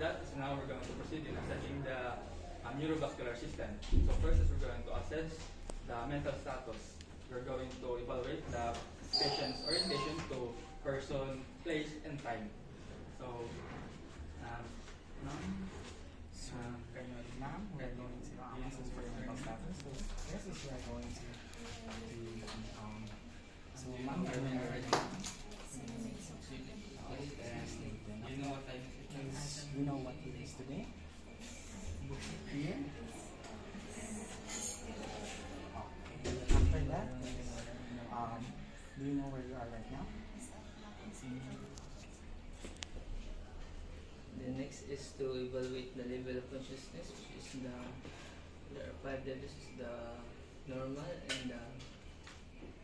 that, so now we're going to proceed in assessing the neurovascular system. So first is we're going to assess the mental status. We're going to evaluate the patient's orientation to person, place, and time. So, now, can you Ma'am, we're going to assess for your mental status. So first is we're going to do so ma'am, we're going to you know what time it is? you know what it is today? Here? After that, do you know where you are right now? The next is to evaluate the level of consciousness, which is there are 5 levels: the normal and the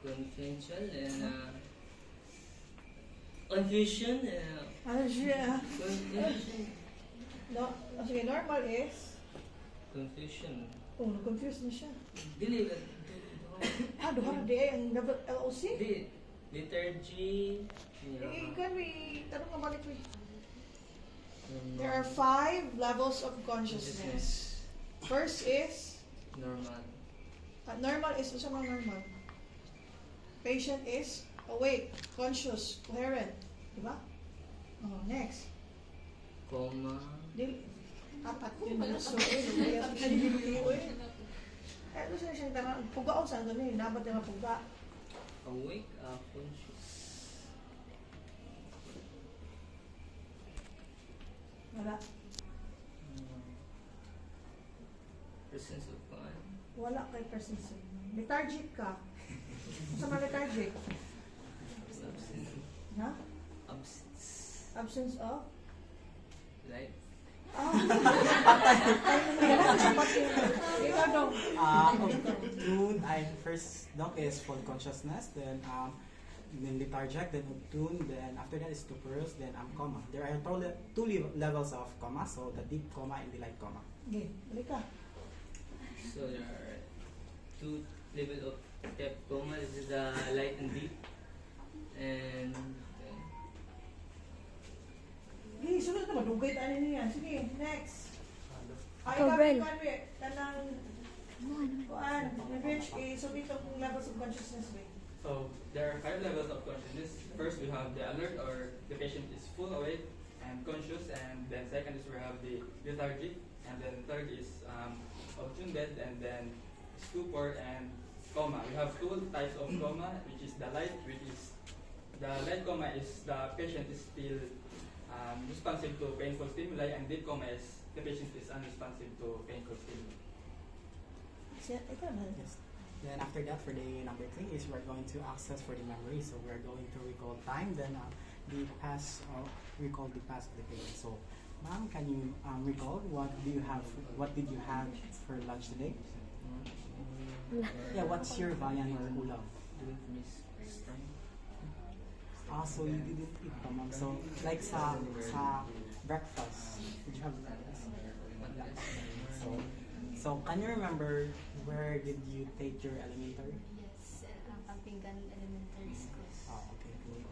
confidential and confusion. Confusion. No, sige, normal is, Confusion. confused na siya. Dili. Duha na di ang level LOC? Liturgy. Can we, tanong nga balik we. There are 5 levels of consciousness. First is, Normal. normal is, ano mga normal? Patient is awake, conscious, coherent. Diba? Oh, next. Coma. Apat ko ba na so? Ano siya siyang tanong? Puga o saan doon eh? Dapat yung puga. Awake. Conscious. Wala. Presence of mind. Wala kay persons. Lethargic ka. Sa mga lethargic? Absence. Ha? Absence. Absence of? Life. Ikaw daw. Obtune, first doc is full consciousness, then lethargic, then obtune, then after that is stuporous, then coma. There are two levels of coma, so the deep coma and the light coma. Okay, balik ka. So there are 2 level of depth coma. This is the light and deep. And Sige, sunod na madugay tayo niya. Sige, next. Ay, Cobrel. Tanang, kuan, na-reach so dito kung levels of consciousness ba? So there are 5 levels of consciousness. First we have the alert, or the patient is full awake and conscious, and then second is we have the lethargic, and then third is obtune dead, and then stupor and coma. We have 2 types of coma, which is the light, the light coma is the patient is still responsive to painful stimuli, and deep coma is the patient is unresponsive to painful stimuli. Ito na. Yes. Then after that, for the number 3 is we're going to access for the memory. So we're going to recall time, then the past, recall the past of the patient. So, ma'am, can you recall what did you have for lunch today? Yeah, what's your viand or ulam? don't miss time. So you didn't eat pa, ma'am. So like sa breakfast, did you have breakfast? So can you remember where did you take your elementary? Yes, Pampingan Elementary School. Okay, cool.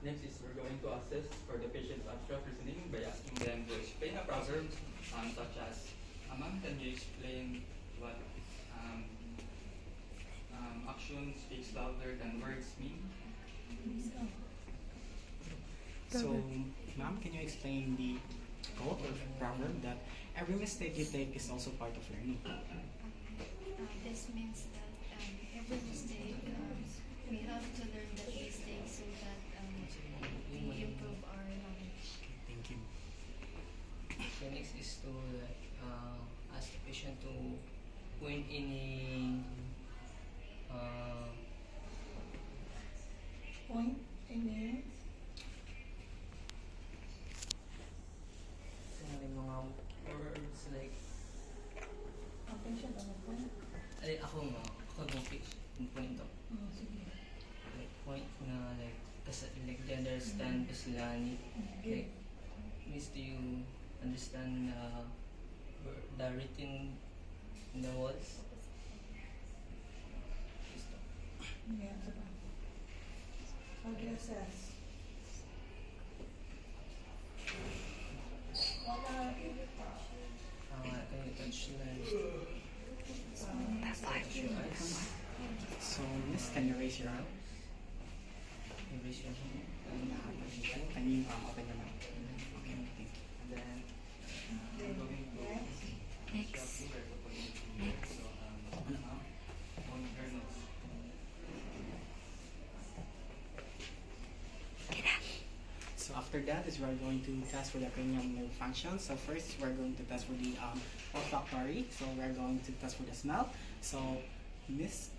Next is we're going to assess for the patient's abstract reasoning by asking them to explain a proverb such as, Ma'am, can you explain what action speaks louder than words mean? So, ma'am, can you explain the quote or proverb that every mistake you take is also part of learning? This means that every mistake, we have to learn that mistake so that we improve our knowledge. Thank you. So next is to ask the patient to point any Point, ini. mga words like Ang patient, ano point? ako yung point to. Sige. Like point na like they understand Islamic, like means do you understand the written in the walls? Yeah, diba? How do you assess? Miss, can you raise your arm? Raise your hand. Can you open your mouth? Okay, thank you. And then we're going to Next. Next. So, on her nose. So after that is we're going to test for the cranial nerve function. So first we're going to test for the olfactory. So we're going to test for the smell. So Miss,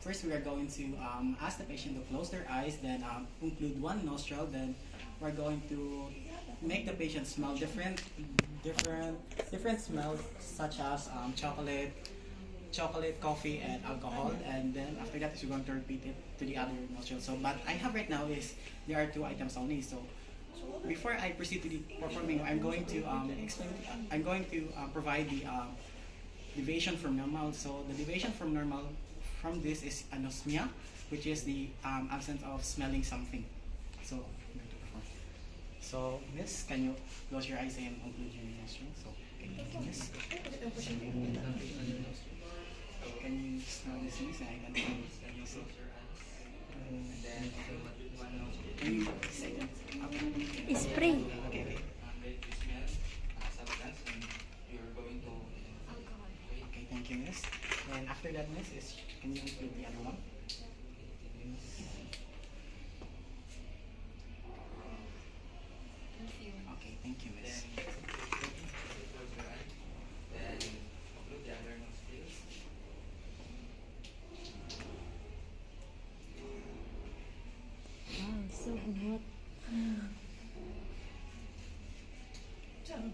first we are going to ask the patient to close their eyes, then include one nostril, then we're going to make the patient smell different smells such as chocolate, coffee, and alcohol, and then after that is we're going to repeat it to the other nostril. So, but I have right now is there are 2 items only. So, before I proceed to the performing, I'm going to explain. I'm going to provide the deviation from normal. So, the deviation from normal from this is anosmia, which is the absence of smelling something. So, I'm going to perform. So, Miss, can you close your eyes and conclude your nostril? So, okay, thank you, Miss. Can you smell this things and identify Can you close your eyes? And then one nose. Can you say that? Okay. Spray. Okay, okay. Ready to smell substance, and you're going to Alcohol. wait. Okay, thank you, Miss. And after that, Miss, is can you include the other one? Perfume. Okay, thank you, Then Miss. close your eyes. Then occlude the other nostril. Wow, so hot. Saan?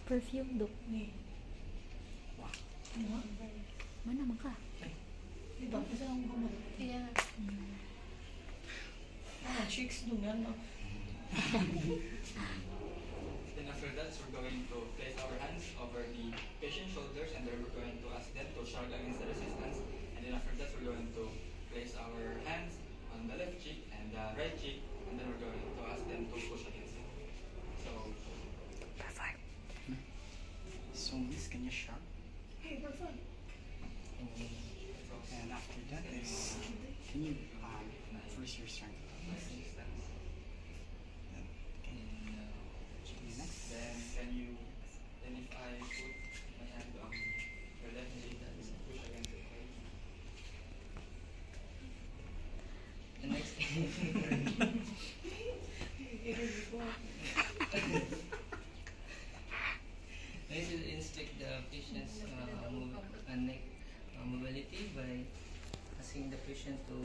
Perfume, Dok. Ni. Wow. Ano? Mana naman ka? Diba? Kasi ang gumag. Kaya, Chicks dungan, no? Then after that, we're going to place our hands over the patient's shoulders, and then we're going to ask them to shrug against the resistance. And then after that, we're going to place our hands on the left cheek and the right cheek, and then we're going to ask them to push against it. So, So, Miss, can you sharp? Hey, perfect. And after that is, can you first your strength? resistance. Then, can you next? Then can you? Then if I put my hand on your left cheek, push against it. The next next is inspect the patient's neck mobility by asking the patient to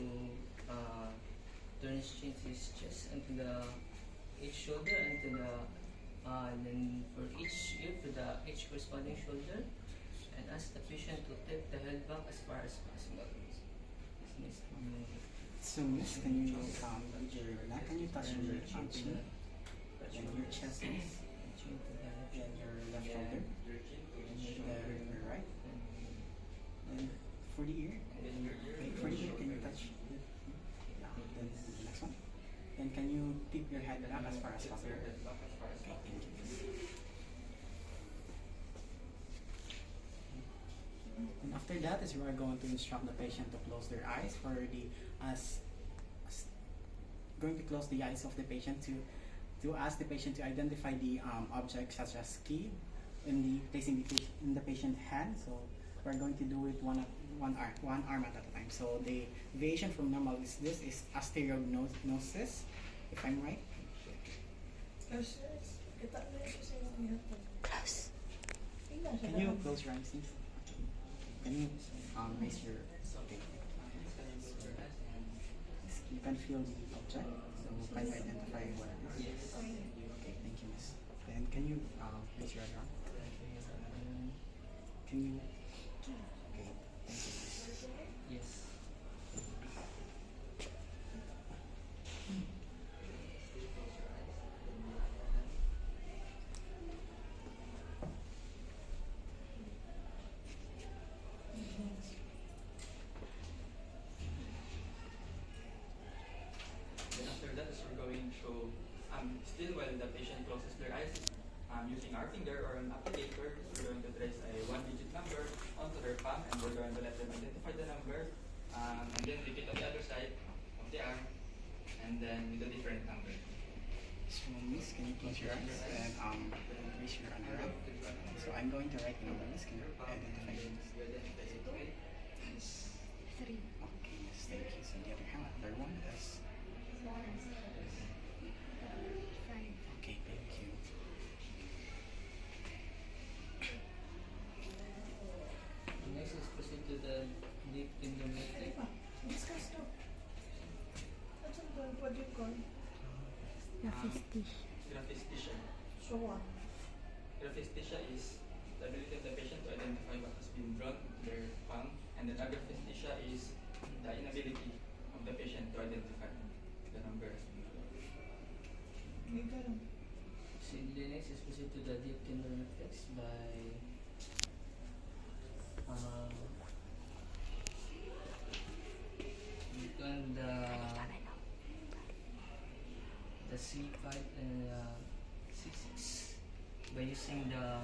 turn his chest into the each shoulder and to the then for each ear to the each corresponding shoulder, and ask the patient to tip the head back as far as possible. So, Miss, can you read your neck? Can you touch your chin? And your chest, Miss? And your left shoulder? Your chin to And each your shoulder. right? And for the ear? And then your ear. Okay, for the ear, can you touch it? Yeah. Then the next one. Then can you tip your head back as far as Tip possible? your head back as far as Okay, possible. thank you. And after that is we are going to instruct the patient to close their eyes for the going to close the eyes of the patient to ask the patient to identify the objects such as key placing in the patient hand. So we're going to do it one arm at a time. So the deviation from normal is this is astereognosis, if I'm right. Kasi, kita na yun kasi yung nilapag. close. Can you close your eyes, please? Can you raise your okay. You can feel the object, so can you identify what it is? Yes. Okay, thank you, Miss. Then can you raise your arm? Can you? Okay, thank you, Miss. Yes. Then after that is we're going to still while the patient closes their eyes, using our finger or an applicator, we're going to trace a 1-digit number onto their palm, and we're going to let them identify the number. And then repeat on the other side of the arm, and then with a different number. So, Miss, can you close your eyes and raise your underarm? So, I'm going to write the number. Miss, can you identify it? Three. Okay, yes, thank you. So, the other hand, other one is. Five. Okay, thank you. Next is proceed to the deep endometrium. Discuss to. What's it called? What do you call? Raphistiche. Graphisticia. So what? Graphisticia is the ability of the patient to identify what has been drawn to their palm, and then agraphisticia is the inability of the patient to identify the number has been drawn. May ganun. See, the next is proceed to the deep tendon reflex by on the C5 and C6 by using the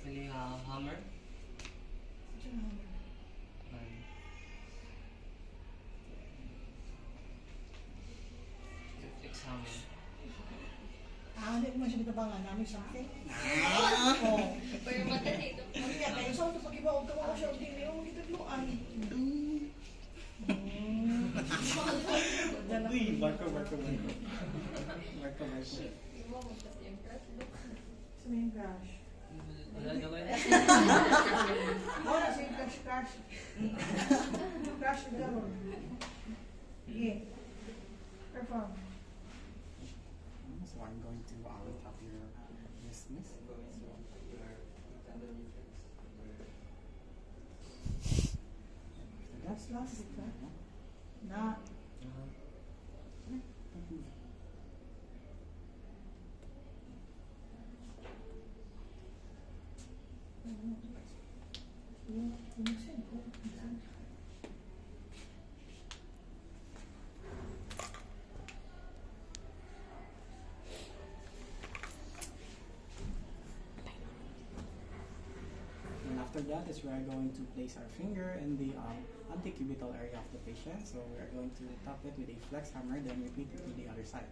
filling hammer What's your number? and reflex hammer. Hindi mo siya nagkabangan namin something. Oh. Pero madali ito. Hindi yan, kayo sa ito pag-iba, huwag ka mga siya, hindi mo gitagluan. Uy, barko. Barko. Sa may crush. Wala na ba? Oo na, sige, crush. Crush yung gano'n. Sige. Perform. So, I'm going to tap your wrist, Miss. So, your tendon reflex. That's last, ha? Na. And after that is we are going to place our finger in the antecubital area of the patient. So we are going to tap it with a flex hammer, then repeat it to the other side.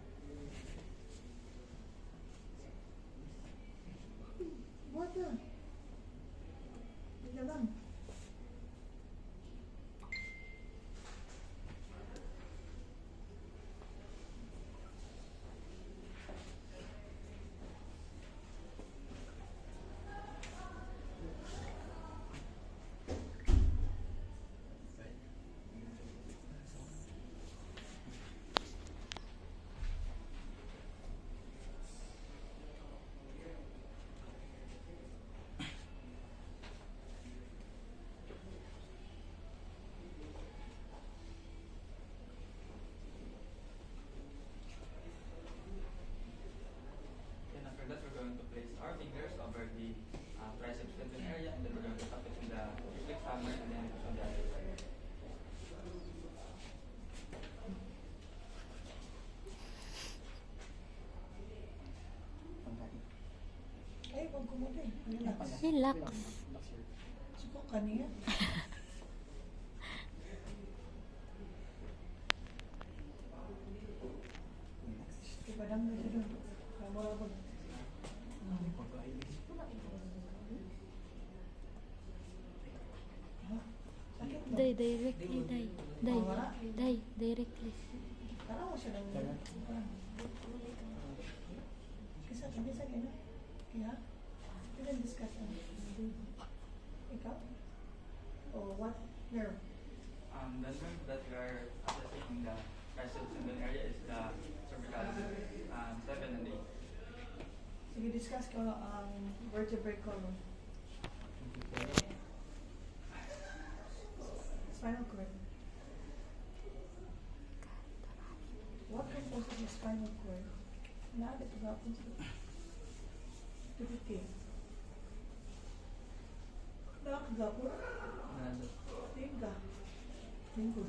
What the? Hindi lang. Then after that, we're going to place our fingers over the triceps tendon area, and then we're going to tap it with the reflex hammer, and then on the other side. Ay, huwag kumutin. Relax. Relax. Suko ka niya. Ipadang na siya doon. Kaya mo lang pag... Ha? Sakit mo? Die, directly, die. Die. Wala? Die, directly. Parang mo siya ng... Kisa, hindi sa gina. Kaya? Kita discuss na. Ikaw? O what? Nerve? The nerve that we are assessing in the triceps tendon area is the cervical 7 and 8. Sige, discuss ko ang vertebrae column. Spinal cord. What composes the spinal cord? Naabit ko gapon sa Tutuki. Nakakagapon? Nado Tingga. Lingkod.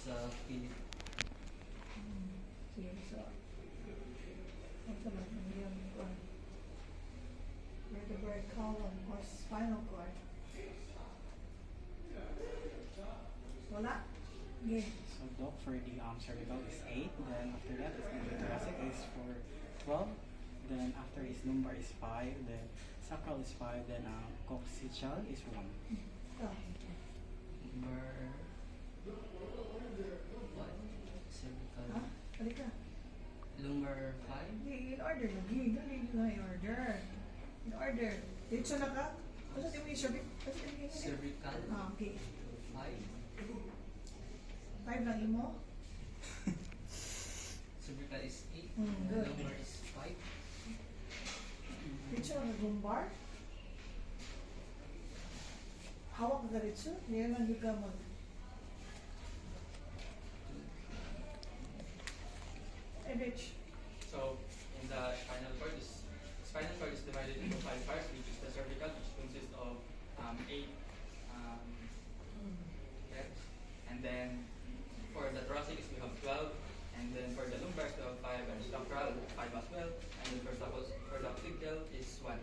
sa Philip. Sige, so... Ang sabat ng iyong cord. Vertebrae column or spinal cord. for the cervical is 8. Then after that is the thoracic is for 12. Then after is lumbar is 5. Then sacral is 5. Then coccygeal is 1. Ah, Number what? Cervical. ha? Halika. Lumbar 5. Hindi, in order lagi. Dali na in order. In order. Dito na ka? Kasi mo yung cervic. Kasi mo yung Cervical Ah, okay. 5. 5 lang imo. Cervical is 8. Good. Lumbar is 5. Dito na lumbar. Hawak ka dito. Hindi lang yung gamot. Rich. So in the spinal cord is divided into 5 parts, which is the cervical, which consists of 8 pairs, and then for the thoracic we have 12, and then for the lumbar we have 5, and sacral 5 as well, and then for the coccygeal is 1.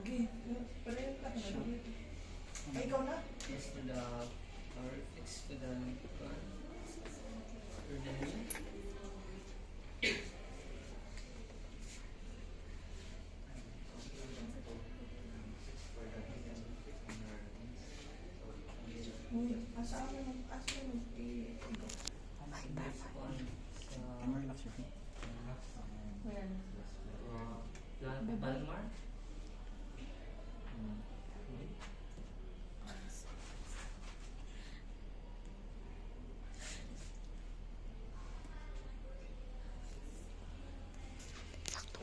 Okay. Pareho ka. Sure. Ay, ikaw na? Yes, for the fix for the knee. Asa mo ikaw? This one Can you relax your feet? Where? Palmar.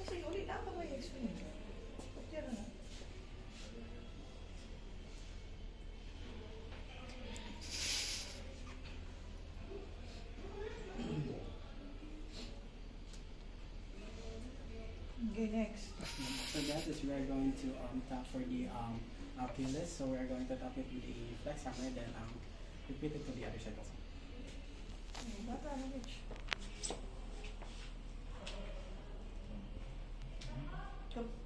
Kasi ulit na ako ba i-explain? Pagkira na. Okay, next. So that is we are going to tap for the Achilles. So we are going to tap it with the flex hammer, then repeat it to the other side also. Bata na, Rich.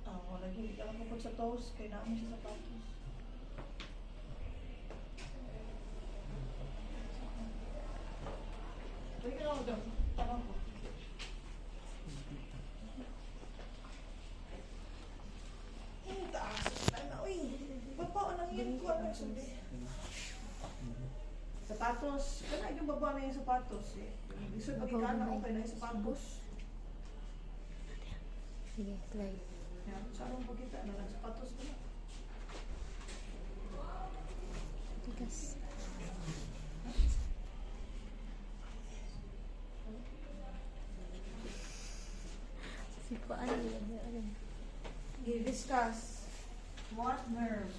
Wala yun. Hindi ka lang kapag sa toes. Kaya namin siya sapatos. Pwede ka lang doon. Tanong ko. Taas. Uy, baba na yun ko. Ano yung sabi? Sapatos. Kaya yung baba na yung sapatos. Gusto pag ikana ko kaya na yung sapatos. Sige, slide. Yan, sarong pagkita na lang sapatos ko na. Tigas. Si Paan, alam. Discuss. What nerve?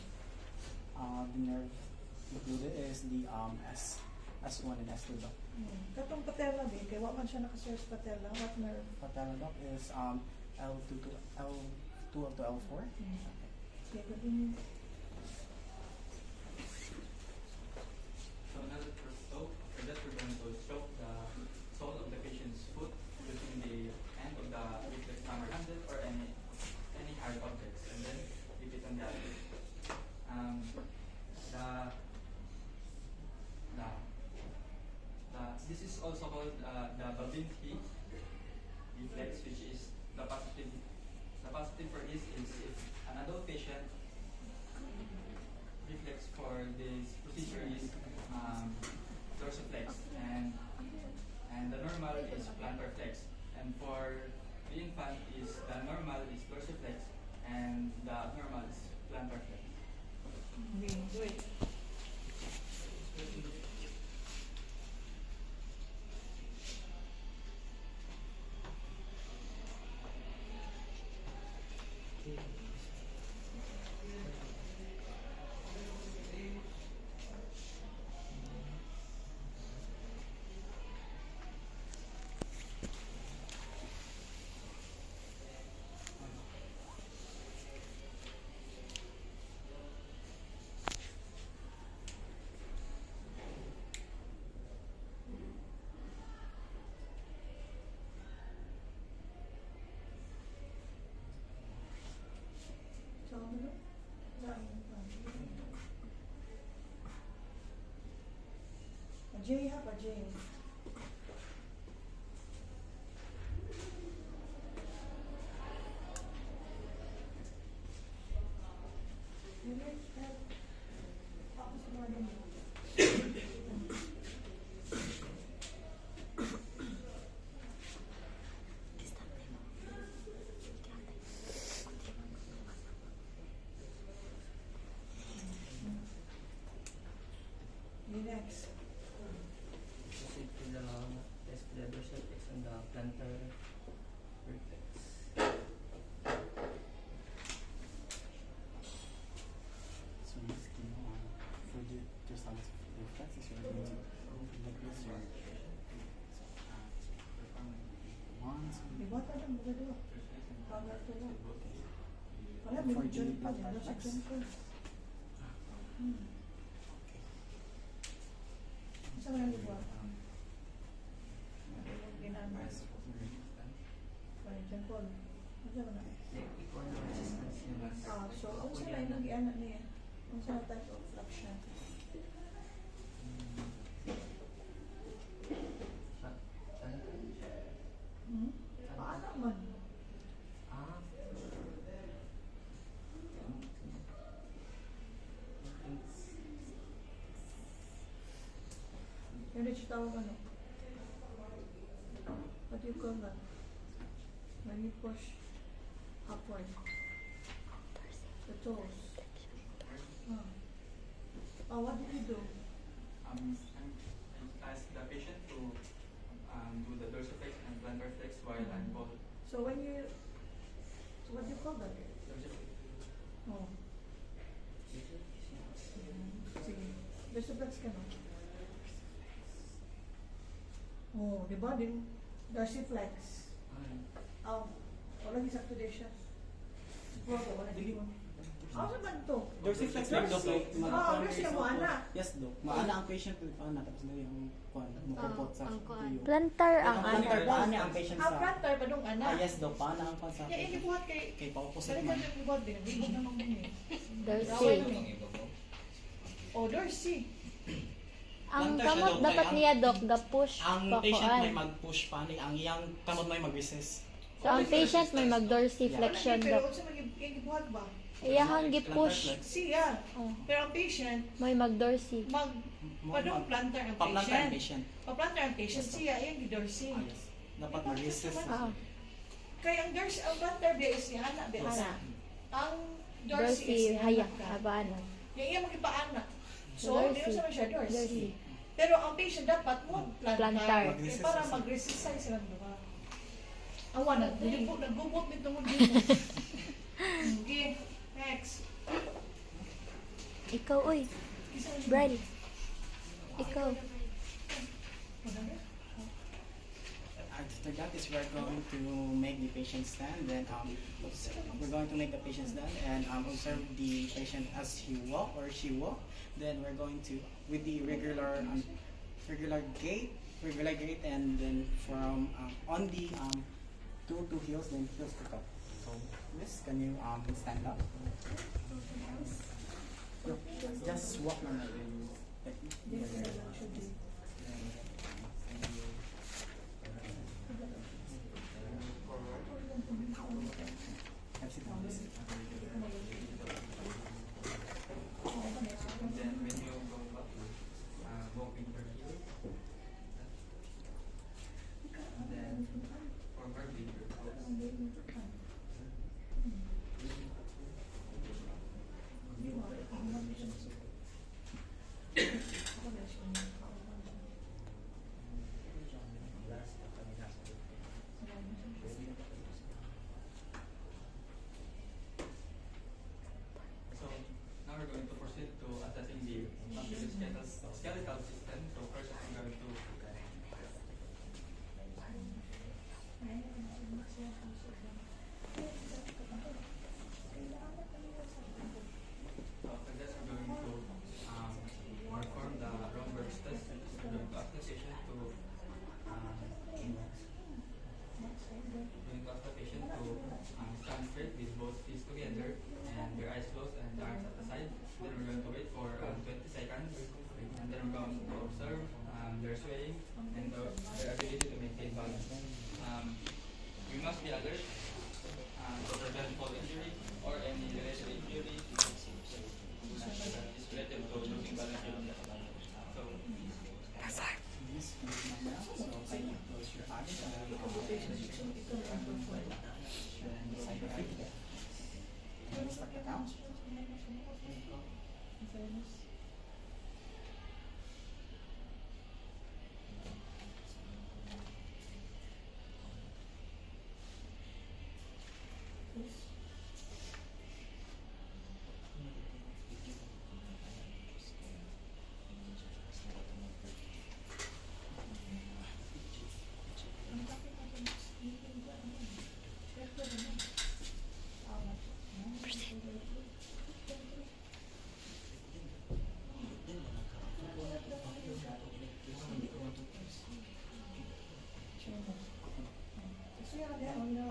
The nerve included is the S1 and S2 dock. Katong patella din, kaya wa man siya naka-search patella. What nerve? Patella dock is L2 to L2 up to L4. Kaya gabi So another first stroke. After that, we're going to stroke the sole of the patient's foot using the end of the reflex hammer handle or any hard objects, and then repeat on that. This is also called the Babinski reflex, which is the positive. The positive for this is if an adult patient reflex for this procedure is dorsiflex, and the normal is plantar flex, and for the infant is the normal is dorsiflex and the abnormal is plantar flex. wait. RJ. Next. Proceed to the test the dorsal flex and the plantar reflex. So this can for the just reflexes you're going to like this your one Diba tayo mo gado? Power to lang. Wala, For may joint the pa plantar dyan. Nasa flex? joint pa. Isa mo lang diba? Ginamas. Wala, dyan po. Ano mo na? Equal resistance niya. So, kung saan ay nag-iana niya? Kung saan type of flexion? Paano man? Ah. Yun yung tawag ano? What do you call that? When you push upward. The toes. Oh, what did you do? Ask the patient to do the dorsiflex and plantar flex while I'm both. So when you, so what do you call that? Oh, sige. Dorsiflex ka na. Oh, di ba? Dorsiflex. Oh, wala gisakto din siya. Wala din mo. Ano naman to? dorsiflex like doc like Dorsiflex mo, ana. yes doc maana ang patient with ana tapos na yung kuan mukupot sa ang kuan. tuyo. Plantar ang Ang plantar ano. paana ang patient Ang sa plantar pa nung ana. yes doc paana ang kuan sa Kaya inibuhat kay... kay paupos Sali man ka yung ibuhat din. Ibig naman mo eh. Dorsey. Oh, Dorsey. Ang Plantar siya, kamot Doc, dapat like, niya dok ga-push ang pa patient may kuan. mag-push pa ni ang iyang kamot may mag-resist. So ang patient may mag-dorsiflexion Pero dok. kung saan mag-ibuhat ba? Iyahang gi-push. Siya. Oh, Pero ang patient, may mag-dorsey. padong plantar ang Pa-plantar ang patient. patient. Pa-plantar ang patient siya, yung Dorsey. Ah, yes. Dapat mag-resist. Ah, Kaya ang Dorsey, ang plantar biya is ni Ana, biya ana. Ang Dorsey is Dorsey ni haya Ana ka. habana. Yung iya mag-ipaana. So, Dorsey. hindi mo naman siya Dorsey. Dorsey. Pero ang patient dapat mo plantar. Plantar. Eh, para mag-resist sa silang diba? Awan, nagbubot nito mo dito. Okay, next. Ikaw uy, Brad. Ikaw. After that is we're going to make the patient stand. Then we're going to make the patient stand and observe the patient as he walk or she walk. Then we're going to with the regular gait, and then from on the two heels, then heels to top. So Miss, can you stand up? No, just walk normally. And then when you go back, walking your heel. And then forward with your toes. their swaying, and their ability to maintain balance. We must be alert to prevent fall injury or any related injury that is related to losing balance during the So, Yes, finish now. So can you close your eyes and recite the feet again. And start the count.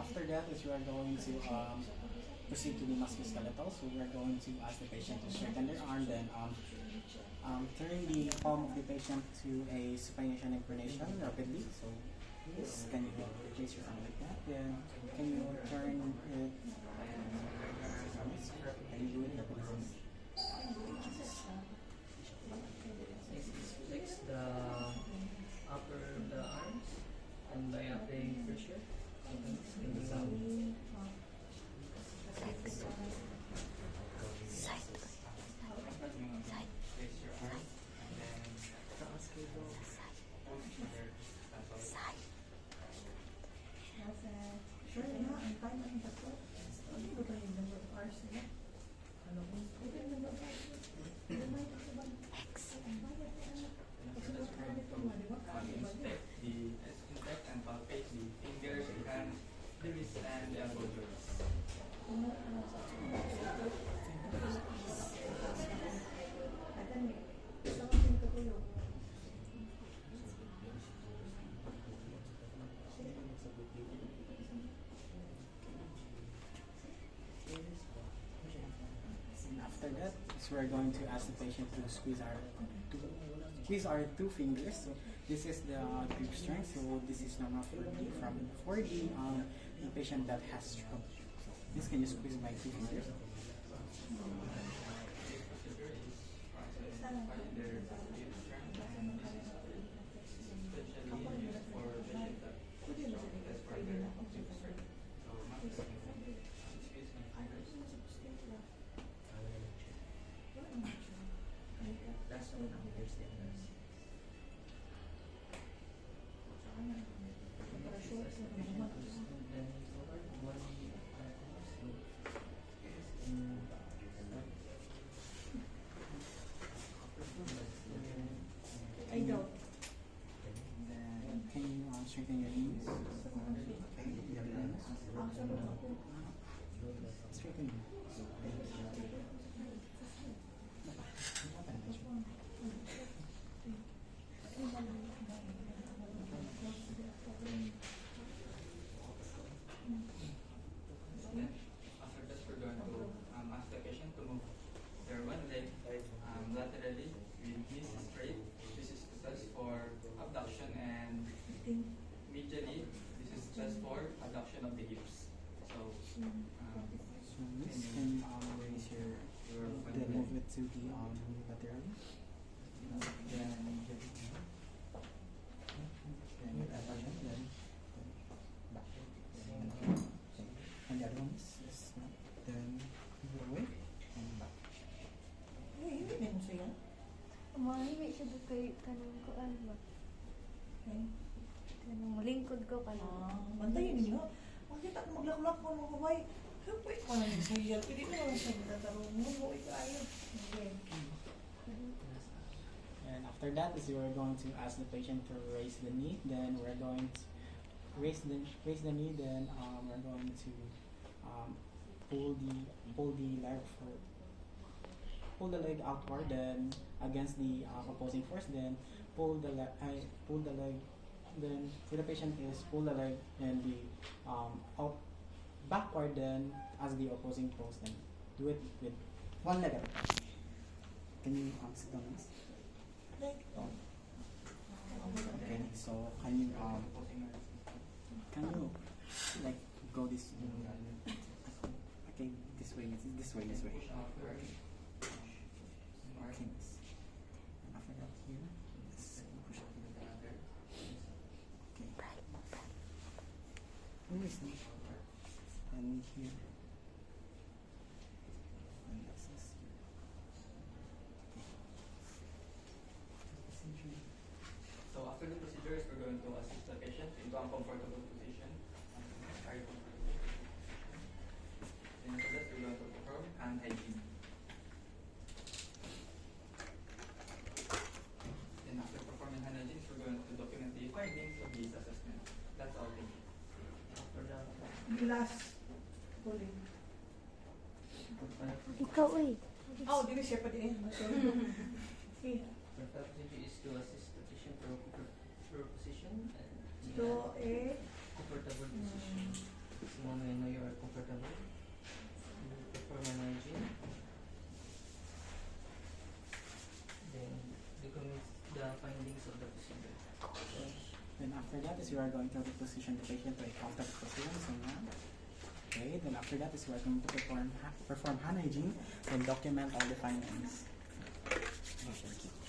After that is we are going to proceed to the musculoskeletal. So we are going to ask the patient to straighten their arm, then turn the palm of the patient to a supination inclination rapidly. So yes, can you place your arm like that? Then can you turn it? Can you do it rapidly? Flex the upper of the arms and by applying pressure. Inspect and palpate the fingers, the hands, the wrist, and the elbow joints. And after that, so we're going to ask the patient to squeeze our two fingers. So this is the grip strength. So this is normal for the patient that has stroke. So this can you squeeze by two fingers. I don't. Then can you straighten your knees? Okay, the other knees. Straighten your knees. Then after this, we're going to ask the patient to move their one leg laterally with knees straight. This is the test for abduction, and medially, this is test for abduction of the hips. So, So this can raise your then move it to the laterally. Then back. And the other one is then move it away and back. Hindi din siya. Mahimik siya doon kay kanang kuan ba? Kanang malingkod ko kanang. Bantayan ninyo. Makita ko maglaklak ko mga kabay. Kapit ko na yung siya. Pwede ko naman siya nagtatarong mo. Buhay ka ayaw. Okay. And after that is you are going to ask the patient to raise the knee. Then we're going to raise the knee. Then we're going to pull the leg outward. Then against the opposing force. Then pull the leg. Then for the patient is pull the leg and the out backward. Then as the opposing pose. Then do it with one leg at a time. Can you sit down, please? Like, so can you like go this okay, this way. Okay, miss. And after that here, let's push up. Okay. Where is it? And here. And this is here. Okay. So after the procedures, we're going to assist the patient into a comfortable position. Very comfortable. Then after that, we're going to perform hand hygiene. Then after performing hand hygiene, we're going to document the findings of this assessment. That's all. Thank you. After that, Glass pulling. Ikaw eh. Oh, dili siya pa din. Sorry. Okay. the third procedure is to assist the patient to proper position and So, comfortable position. So now you know you are comfortable. You perform an hygiene. Then document the findings of the procedure. Then after that is you are going to reposition the patient to a comfortable position. So now, okay. Then after that is we are going to perform hand hygiene and document all the findings. Okay.